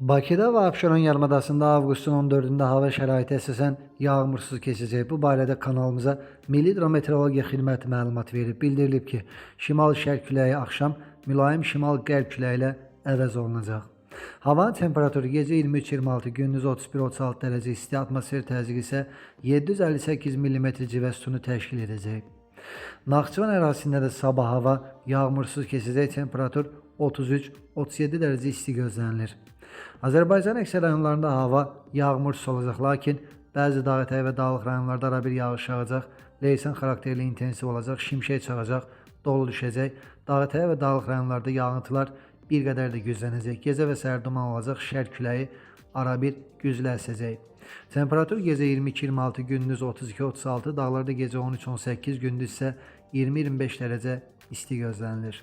Bakıda və Abşeron yarımadasında avqustun 14-də hava şəraiti əsasən yağmursuz keçəcək. Bu barədə kanalımıza Milli Hidrometeorologiya Xidməti məlumat verib. Bildirilib ki, şimal-şərq küləyi axşam mülayim şimal-qərb küləyi ilə əvəz olunacaq. Havanın temperaturu gecə 23-26, gündüz 31-36 dərəcə isti, atmosfer təzyiqi isə 758 mm civə sütunu təşkil edəcək. Naxçıvan ərazisində də sabah hava yağmursuz keçəcək, temperatur 33-37 dərəcə isti gözlənilir. Azərbaycan əksər rayonlarında hava yağmursuz olacaq, lakin bəzi dağ ətəyi və dağlıq rayonlarda arabir yağış yağacaq, leysan xarakterli intensiv olacaq, şimşək çağacaq, dolu düşəcək. Dağ ətəyi və dağlıq rayonlarda yağıntılar bir qədər də güclənəcək. Gecə və səhər duman olacaq, şərq küləyi arabir güclü əsəcək. Temperatur gecə 22-26, gündüz 32-36, dağlarda gecə 13-18, gündüz isə 20-25 dərəcə isti gözlənilir.